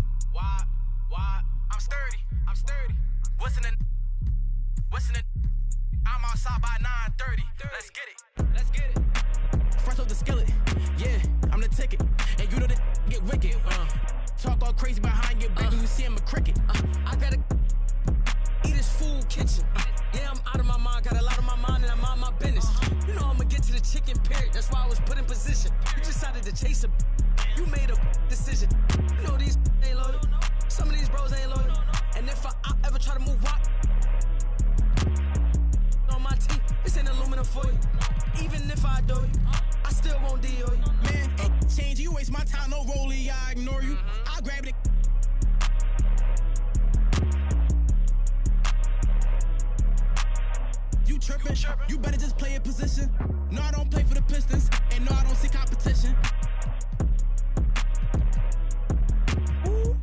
I'm sturdy, what's in the, I'm outside by 9:30, let's get it, fresh off the skillet, yeah, I'm the ticket, and you know that get wicked, talk all crazy behind your back when you see him a cricket. I gotta eat his food kitchen. Yeah, I'm out of my mind, got a lot on my mind, and I'm on my business. You know I'ma get to the chicken period, that's why I was put in position. You decided to chase a, you made a decision. You know these ain't loyal, some of these bros ain't loyal. And if I ever try to move rock on my teeth, this ain't aluminum foil. Even if I do, I still won't deal you. Man, it change, you waste my time, no rollie, I ignore you. I'll grab it. You trippin', you better just play a position. No, I don't play for the Pistons, and no, I don't see competition. Ooh.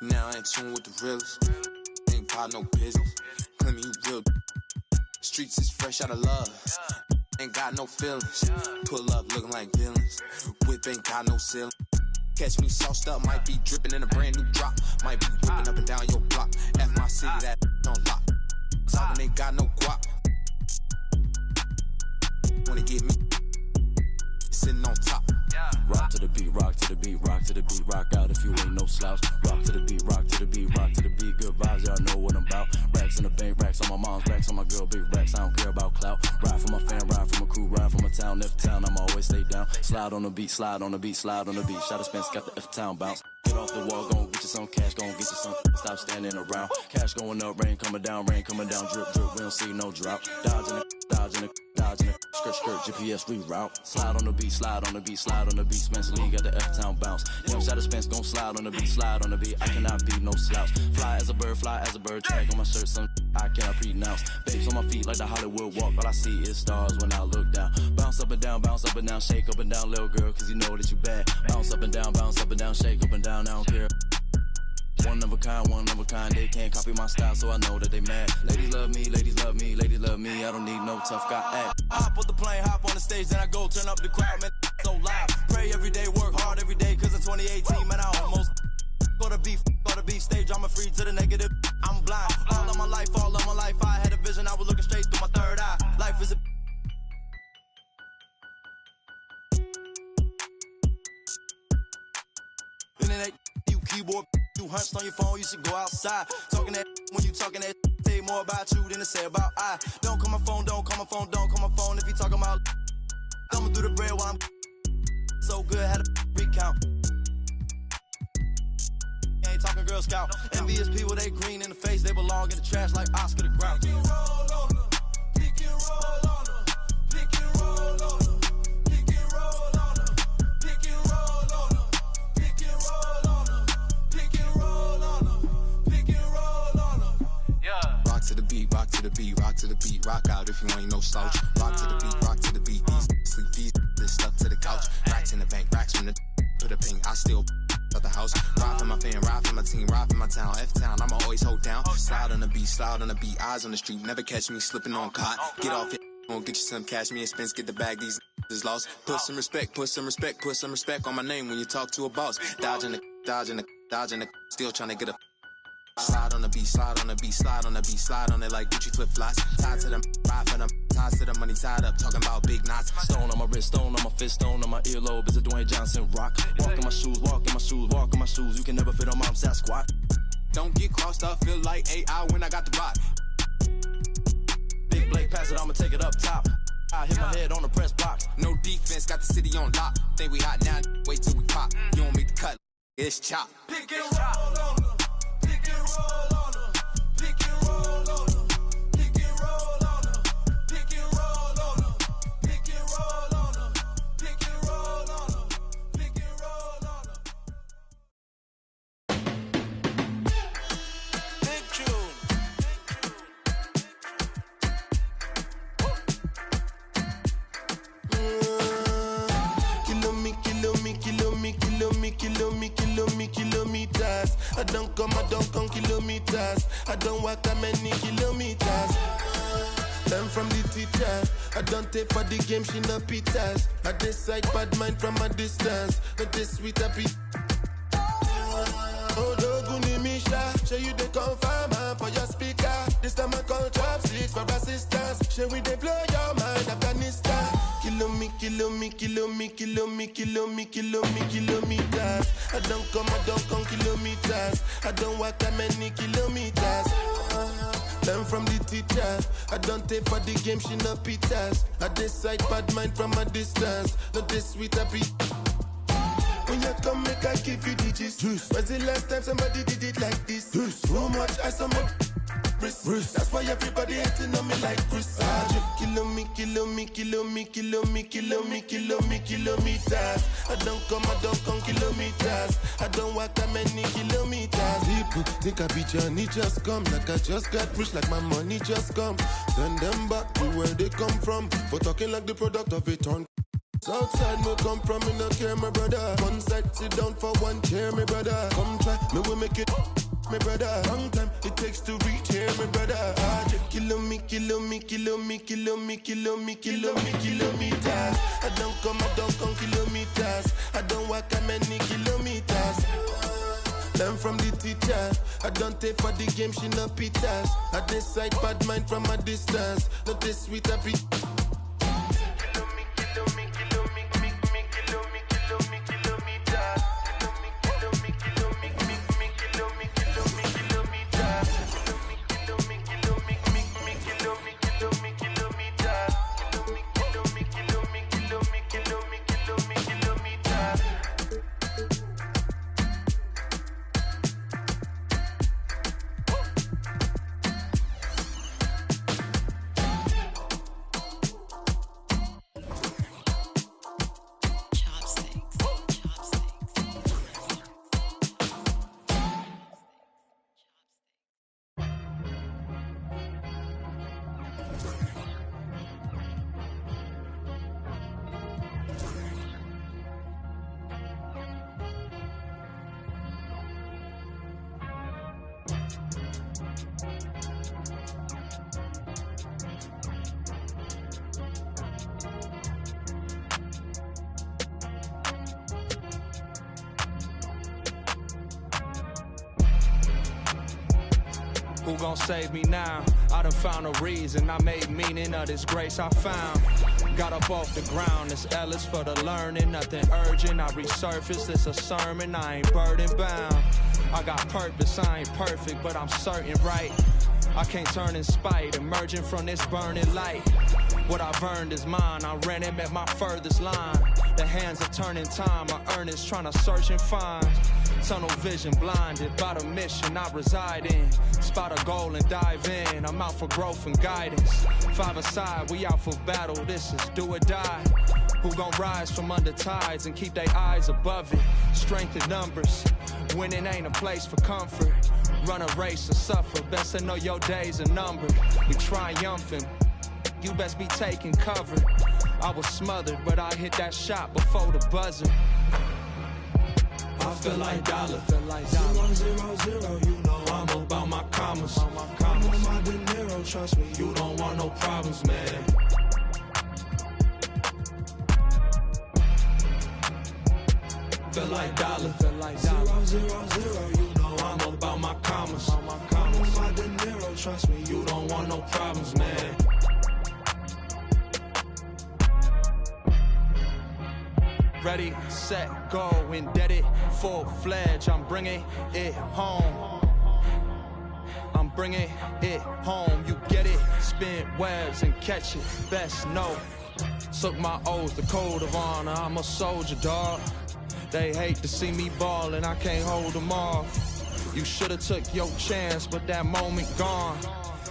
Now I ain't tune with the realest. Ain't part no business. Claim me you real. Streets is fresh out of love. Ain't got no feelings. Pull up looking like villains. Whip ain't got no ceiling. Catch me sauced up, might be dripping in a brand new drop. Might be whipping up and down your block. F my city, that on lock. Talking ain't got no guap. Wanna get me sitting on top. Rock to the beat, rock to the beat, rock to the beat, rock out if you ain't no slouch. Rock to the beat, rock to the beat, rock to the beat, good vibes, y'all know what I'm about. Racks in the bank, racks on my mom's slide on the beat, slide on the beat, slide on the beat. Shot of Spence got the F-Town bounce. Get off the wall, gon' get you some cash, gon' get you some. Stop standing around. Cash going up, rain coming down, drip, drip. We don't see no drop. Dodging it, dodging it, dodging it. Skirt, skirt, GPS reroute. Slide on the beat, slide on the beat, slide on the beat. Spence Lee got the F-Town bounce. Young Shot of Spence gon' slide on the beat, slide on the beat. I cannot be no slouch. Fly as a bird, tag on my shirt, some I cannot pronounce. Babes on my feet like the Hollywood walk. All I see is stars when I look down. Bounce up and down, shake up and down, little girl, cause you know that you bad. Bounce up and down, shake up and down, I don't care. One of a kind, they can't copy my style, so I know that they mad. Ladies love me, I don't need no tough guy act. I hop on the plane, hop on the stage, then I go turn up the crowd, man, so loud. Pray every day, work hard every day, cause in 2018, man, I almost go to beef stage, I'm a free to the negative, I'm blind. All of my life, I had a vision, I was looking straight through my third eye. Life is a internet, you keyboard, you hunched on your phone, you should go outside. Talking that when you talking that, say more about you than to say about I. Don't call my phone, don't call my phone if you talking about. I'ma do the bread while I'm so good, had a recount. Ain't talking Girl Scout. Envious people, they green in the face, they belong in the trash like Oscar the Grouch. Pick and roll on them, pick and roll on them, pick and roll on them, pick and roll on them, pick and roll on them, pick and roll on them, pick and roll on them, pick and roll on them. Yeah. Rock to the beat, rock to the beat, rock to the beat, rock out if you ain't no slouch. Rock to the beat, rock to the beat, sleep these, this stuff to the couch. Racks in the bank, racks from the put a ping, I still out the house. Ride for my fan, ride for my team, ride for my town. F-Town, I'ma always hold down. Slide on the beat, eyes on the street. Never catch me slipping on cot. Get off it, won't get you some cash. Me and Spence get the bag, these is lost. Put some respect on my name when you talk to a boss. Dodging the, still trying to get a. Slide on the beat, slide on the beat, slide on the beat, slide on it like Gucci flip-flops. Tied to them, ride for them, ties to the money tied up, talking about big knots. Stone on my wrist, stone on my fist, stone on my earlobe. Is a Dwayne Johnson rock. Walk in my shoes, walk in my shoes, walk in my shoes. You can never fit on my Sasquatch. Don't get crossed up, feel like AI when I got the rock. Big Blake, pass it, I'ma take it up top. I hit my head on the press box. No defense, got the city on lock. Think we hot now, wait till we pop. You don't make the cut, it's chop. Pick and roll on them. Pick and roll on them. Pick and roll on them. Pick and roll on them. Pick and roll on them. Pick and roll on them. Pick and roll on them. Pick and roll on them. Big tune. Kilometers. I don't come kilometers. I don't walk that many kilometers. Learn from the teacher. I don't take for the game, she no pitas. I decide bad mind from a distance. But this sweet happy. Oh, Doguni Misha, show you the confirm for your speaker. This time I call trap six for assistance. Show we they blow your mind, Afghanistan. Kilometers. I don't come kilometers. I don't walk that many kilometers. Learn from the teacher. I don't take for the game, she no pitas. I decide bad mind from a distance. Not this sweet happy. When you come, make I give you digits. When's the last time somebody did it like this? Too much ice on my wrist. That's why everybody hating on me like Chris. Kilometers. I don't come kilometers. I don't walk that many kilometers. People think I be Johnny, just come. Like I just got rich, like my money just come. Send them back to where they come from. For talking like the product of a turn. Southside no come from, me no care, my brother. One side, sit down for one chair, my brother. Come try, me will make it, my brother. Long time it takes to reach here, my brother. Kilometers. I don't come kilometers. I don't walk that many kilometers. Learn from the teacher. I don't take for the game, she no pitas. I decide bad mind from a distance. Not this sweet happy. Who gon' save me now? I done found a reason. I made meaning of this grace I found. Got up off the ground, it's Ellis for the learning. Nothing urgent, I resurfaced, it's a sermon. I ain't burden bound. I got purpose, I ain't perfect, but I'm certain, right? I can't turn in spite, emerging from this burning light. What I've earned is mine, I ran him at my furthest line. The hands are turning time, my earnest trying to search and find. Tunnel vision blinded by the mission I reside in. Spot a goal and dive in, I'm out for growth and guidance. Five aside, we out for battle, this is do or die. Who gon' rise from under tides and keep their eyes above it? Strength in numbers, winning ain't a place for comfort. Run a race or suffer, best to know your days are numbered. We triumphant, you best be taking cover. I was smothered, but I hit that shot before the buzzer. I feel like dollar, 0, 0, 0, you know I'm about my commas. I'm on my De Niro, trust me, you don't want no problems, man. Feel like dollar, 0, 0, 0, you know I'm about my commas. I'm on my De Niro, trust me, you don't want no problems, man. Ready, set, go, indebted, full-fledged, I'm bringing it home. I'm bringing it home, you get it, spin webs and catch it, best know. Took my oath, the code of honor, I'm a soldier, dawg. They hate to see me ballin', I can't hold them off. You should've took your chance, but that moment gone.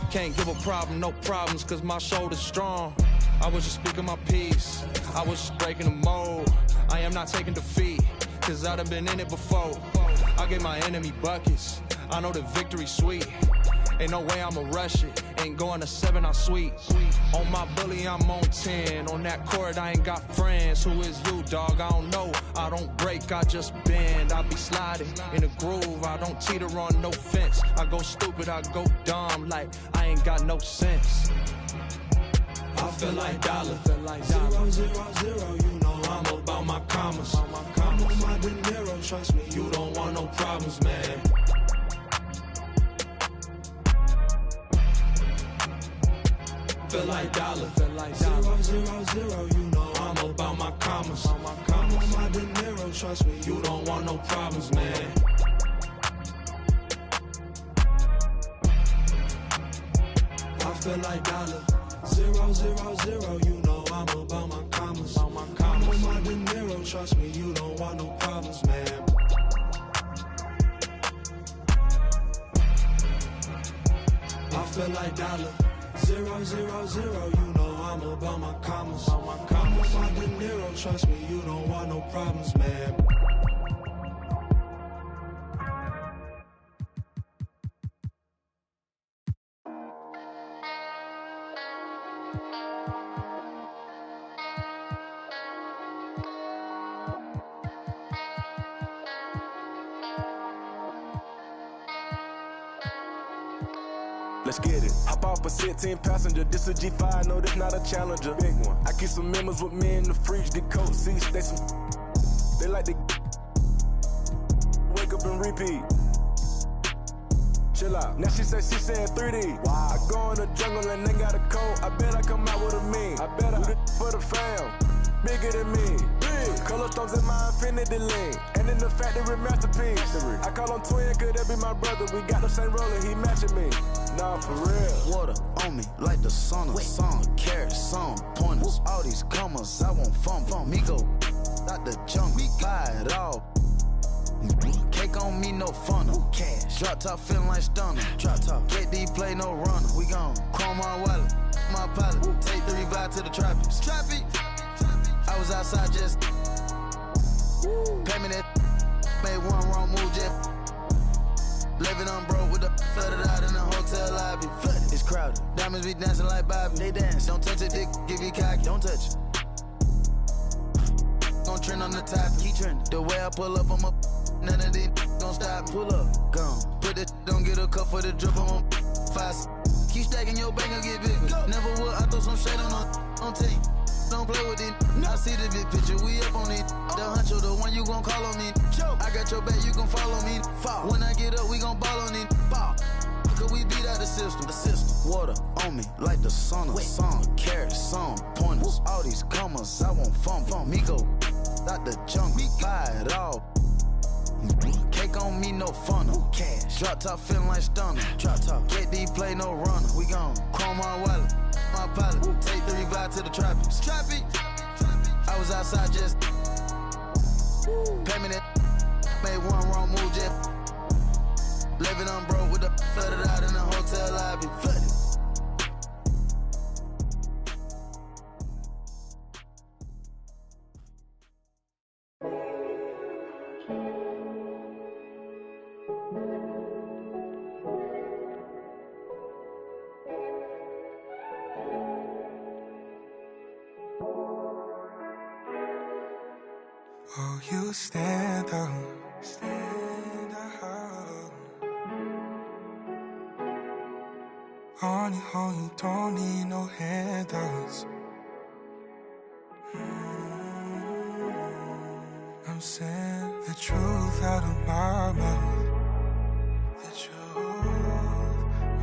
Can't give a problem, no problems, cause my shoulder's strong. I was just speaking my piece, I was just breaking the mold. I am not taking defeat, cause I done been in it before. I gave my enemy buckets, I know the victory's sweet. Ain't no way I'ma rush it, ain't going to 7, I sweet. On my bully, I'm on 10, on that court, I ain't got friends. Who is you, dog? I don't know, I don't break, I just bend. I be sliding in a groove, I don't teeter on no fence. I go stupid, I go dumb, like I ain't got no sense. I feel like dollar, 0, 0, 0, you know I'm about my commas. I'm on my De Niro, trust me, you don't want no problems, man. Feel like dollar, 0, 0, 0, you know I'm about my commas. I'm on my De Niro, trust me, you don't want no problems, man. I feel like dollar, 0, 0, 0, you know I'm about my commas. I'm on my De Niro, trust me, you don't want no problems, man. I feel like dollar, 0, 0, 0, you know I'm about my commas. I'm on my De Niro, trust me, you don't want no problems, man. Let's get it. Hop off a 16 passenger. This a G5, no, this not a Challenger. Big one. I keep some members with me in the fridge. The coat seats, they like to wake up and repeat. Chill out. Now she said she saying 3D. Wow. I go in the jungle and they got a coat. I bet I come out with a mean. I bet I do this for the fam. Bigger than me. Big. Color stones in my infinity lane. And in the factory masterpiece. I call him twin, could that be my brother? We got the same roller, he matching me. Nah, for real. Water on me like the sauna. Some carrots, some pointers. All these commas, I won't fumble. Me go out the jungle, buy it all. Cake on me, no funnel. Cash. Drop top feeling like stunner. Drop top. KD play no runner. We gone. Chrome my wallet, my pilot. Take the revive to the tropics. Trappy. I was outside just pay me that. Made one wrong move, just living on broke with the flooded out in the hotel lobby. Flooded. It's crowded. Diamonds be dancing like Bobby. They dance. Don't touch it, dick. Give you cocky. Don't touch it. Gon' trend on the top. Keep trending. The way I pull up, I'm up. None of these gon' stop. Pull up. Gone. Put this. Don't get a cup for the drip. I'm on 5. Keep stacking your bank and get bigger. Go. Never would. I throw some shade on team. Don't play with it. I see the big picture, we up on it. The huncho, the one you gon' call on me. I got your back, you gon' follow me. When I get up, we gon' ball on it. Cause we beat system. Water on me like the sauna. Some carrots, some pointers. All these commas, I want fun. Migo, out the jungle, buy it all. Cake on me, no funnel. Cash. Drop top feeling like stunner. Drop top. Get D play, no runner. We gone. Chrome my wallet, my pilot. Take the revive to the tropics. I was outside just. Pay me that. Made one wrong move, just. Living on broke with the flooded out in the hotel lobby. Flooded. Oh, you stand up. On your own, you don't need no handouts. I'm saying the truth out of my mouth. The truth,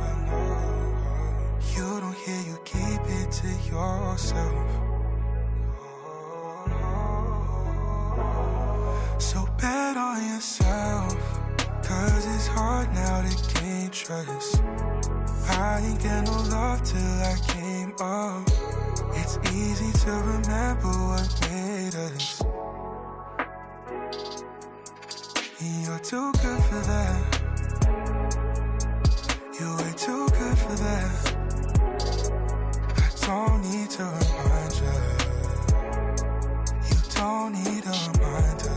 I know. You don't hear, you keep it to yourself. So bet on yourself, 'cause it's hard now to gain trust. I ain't get no love till I came up. It's easy to remember what made us. You're too good for that. You ain't too good for that. I don't need to remind you. You don't need a reminder.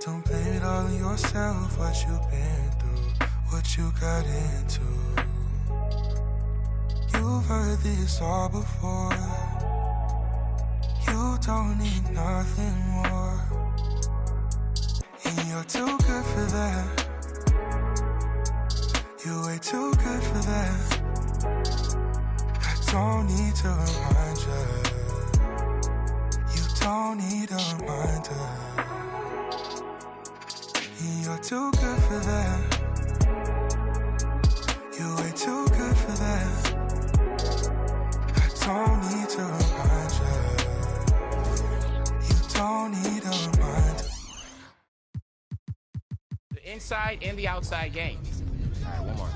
Don't blame it all on yourself, what you've been through, what you got into. You've heard this all before. You don't need nothing more. And you're too good for that. You ain't too good for that. I don't need to remind you. You don't need a reminder. You're too good for that. You ain't too good for that. I don't need to remind you. You don't need a reminder. The inside and the outside game. All right, one more.